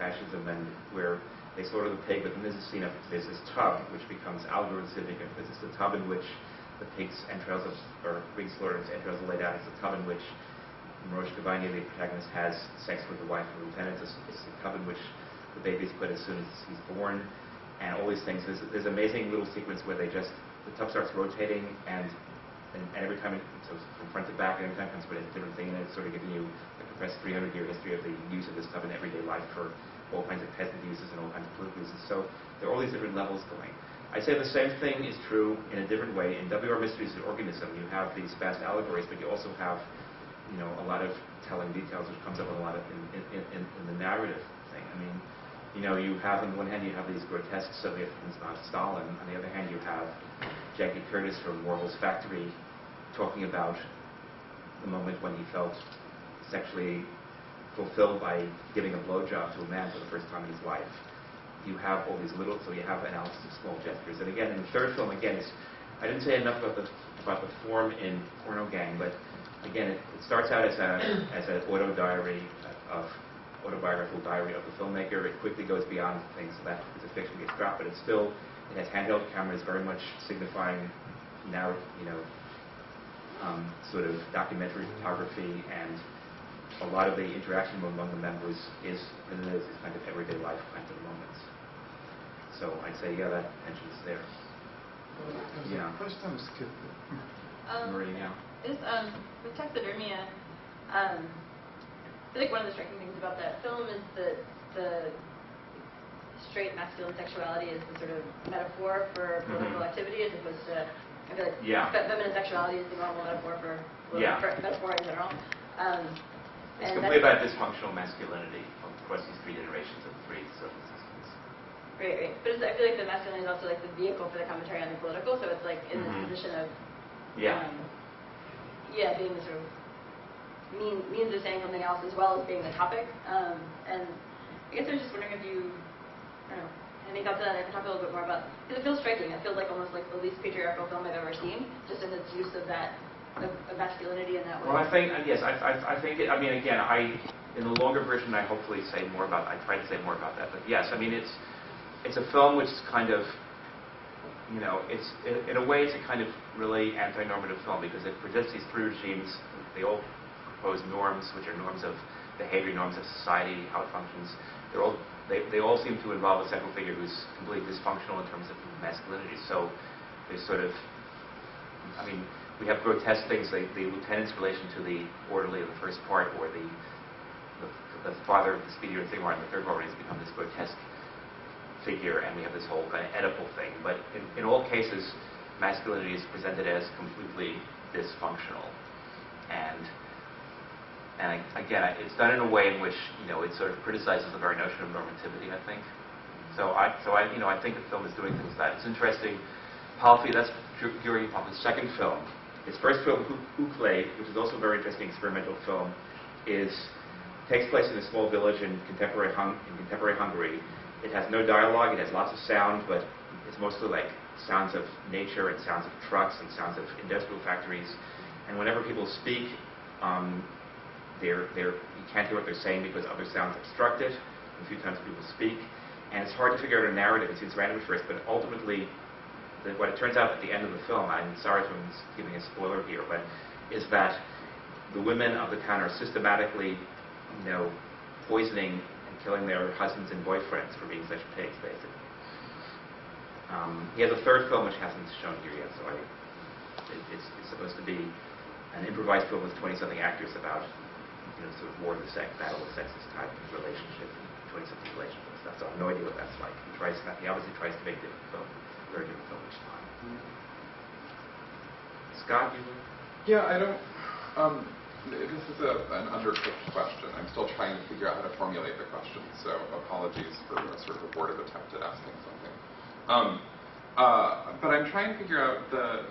fascism, and where they slaughter the pig, but then there's a scene of there's this tub which becomes algorithmic, because it's the tub in which the pig's entrails or being slaughtered, entrails are laid out. It's the tub in which Morosh Gavania, the protagonist, has sex with the wife of the lieutenant. It's the tub in which the baby's put as soon as he's born, and all these things. There's an amazing little sequence where the tub starts rotating, and every time so from front to back, and every time it comes with a different thing, and it's sort of giving you a compressed 300-year history of the use of this tub in everyday life for all kinds of peasant uses and all kinds of political uses. So there are all these different levels going. I'd say the same thing is true in a different way. In W.R. Mysteries of Organism, you have these vast allegories, but you also have, a lot of telling details, which comes up a lot of in the narrative thing. I mean, you have, on the one hand, you have these grotesque Soviet things about Stalin. On the other hand, you have Jackie Curtis from Warhol's Factory talking about the moment when he felt sexually fulfilled by giving a blowjob to a man for the first time in his life. You have all these so you have analysis of small gestures. And again, in the third film, again, I didn't say enough about the form in Porno Gang, but again, it starts out as an autobiographical diary of the filmmaker. It quickly goes beyond things, so that the fiction gets dropped, but it has handheld cameras, very much signifying sort of documentary photography, and a lot of the interaction among the members is kind of everyday life kind of moments. So I'd say, yeah, that tension's there. Yeah. First time skip. Marie now. With taxidermia, I feel like one of the striking things about that film is that the straight masculine sexuality is the sort of metaphor for political activity, as opposed to, I feel like feminine sexuality is the normal metaphor for metaphor in general. It's completely about dysfunctional masculinity across these three generations of three social systems. Right. But I feel like the masculinity is also like the vehicle for the commentary on the political, so it's like in this position of being the sort of means of saying something else as well as being the topic. And I guess I was just wondering if you, I don't know, any thoughts on that I can talk a little bit more about, because it feels striking. It feels like almost like the least patriarchal film I've ever seen, just in its use of that, of masculinity in that way. Well, I think, yes, I think, I mean, again, in the longer version, I hopefully say more about, I try to say more about that, but yes, I mean, it's a film which is kind of, it's, in a way, it's a kind of really anti-normative film, because it presents these three regimes. They all propose norms, which are norms of behavior, norms of society, how it functions. They all seem to involve a central figure who's completely dysfunctional in terms of masculinity. So there's sort of, I mean, we have grotesque things, the lieutenant's relation to the orderly in the first part, or the father of the speedier thing, or in the third part, has become this grotesque figure, and we have this whole kind of Oedipal thing. But in all cases, masculinity is presented as completely dysfunctional. And again, it's done in a way in which, it sort of criticizes the very notion of normativity, I think. So I think the film is doing things like that. It's interesting. Palfi, that's Yuri Palfi's second film. His first film, Ukle, which is also a very interesting experimental film, takes place in a small village in contemporary Hungary. It has no dialogue, it has lots of sound, but it's mostly like sounds of nature and sounds of trucks and sounds of industrial factories. And whenever people speak, you can't hear what they're saying because other sounds obstruct it. A few times people speak. And it's hard to figure out a narrative. It seems random at first, but ultimately, what it turns out at the end of the film, I'm sorry if I'm giving a spoiler here, but is that the women of the town are systematically, poisoning and killing their husbands and boyfriends for being such pigs, basically. He has a third film which hasn't shown here yet, so it's supposed to be an improvised film with 20-something actors about, sort of war of the sex, battle of sexes type of relationship, 20-something relationships and stuff. So I have no idea what that's like. He obviously tries to make a different film, a very different film each time. Scott, you? Yeah, I don't. This is an undercooked question. I'm still trying to figure out how to formulate the question, so apologies for a sort of abortive attempt at asking something. But I'm trying to figure out the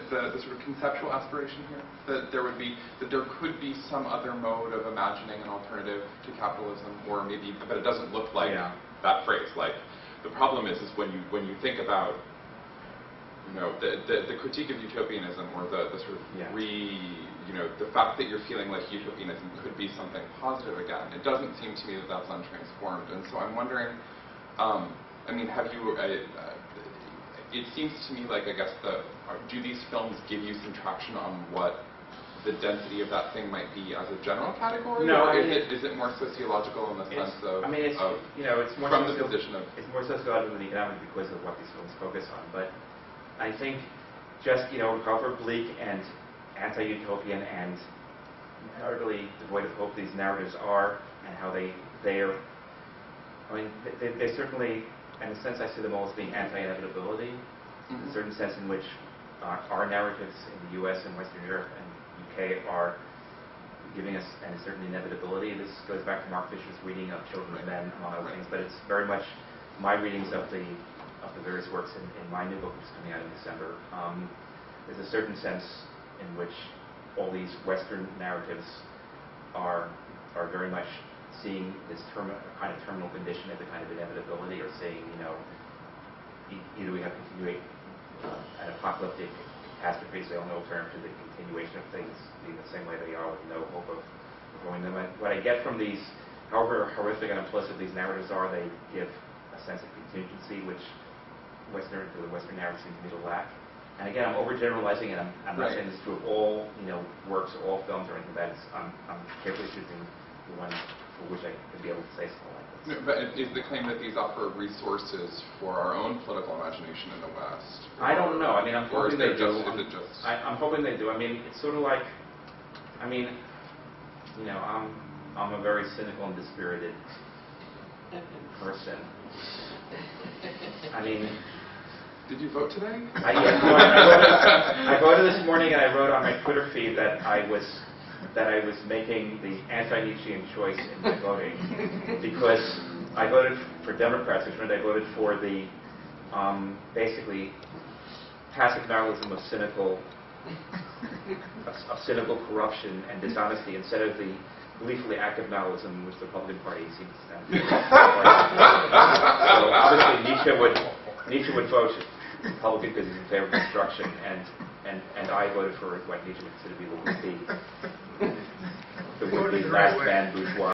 sort of conceptual aspiration here, that there could be some other mode of imagining an alternative to capitalism, or maybe, but it doesn't look like that phrase. Like, the problem is when you think about the critique of utopianism, or the sort of Yeah. the fact that you're feeling like utopianism could be something positive again. It doesn't seem to me that that's untransformed, and so I'm wondering. I mean, have you? It seems to me like, I guess, do these films give you some traction on what the density of that thing might be as a general category? No, or I mean, is it more sociological in the sense of? I mean, it's it's more from the position of. It's more sociological than economic because of what these films focus on. But I think just however bleak and anti-utopian and utterly devoid of hope these narratives are, and how they're. I mean, they certainly, in a sense, I see them all as being anti-inevitability. In a certain sense, in which our narratives in the U.S. and Western Europe and UK are giving us a certain inevitability. This goes back to Mark Fisher's reading of Children of Men, among other things, but it's very much my readings of the various works in my new book, which is coming out in December. There's a certain sense in which all these Western narratives are very much seeing this kind of terminal condition as a kind of inevitability, or saying, either we have continuing an apocalyptic catastrophe, so the only alternative to the continuation of things being the same way they are, with no hope of growing them. And what I get from these, however horrific and unpleasant these narratives are, they give a sense of contingency, which the Western narratives seem to me to lack. And again, I'm overgeneralizing, and I'm not saying this is true of all works, or all films, or anything like that. I'm carefully choosing the ones for which I could be able to say something like this. No, but is the claim that these offer resources for our own political imagination in the West? I don't know. I mean, I'm hoping they do. I'm hoping they do. I mean, it's sort of like, I'm a very cynical and dispirited person. I mean, did you vote today? I voted this morning, and I wrote on my Twitter feed that I was making the anti-Nietzschean choice in my voting, because I voted for Democrats, which meant I voted for the basically passive nihilism of cynical corruption and dishonesty, instead of the gleefully active nihilism which the Republican Party seems to stand for. So obviously Nietzsche would vote Republican because he's in favor of destruction, and I voted for what Nietzsche would consider to be the would-be last man bourgeois.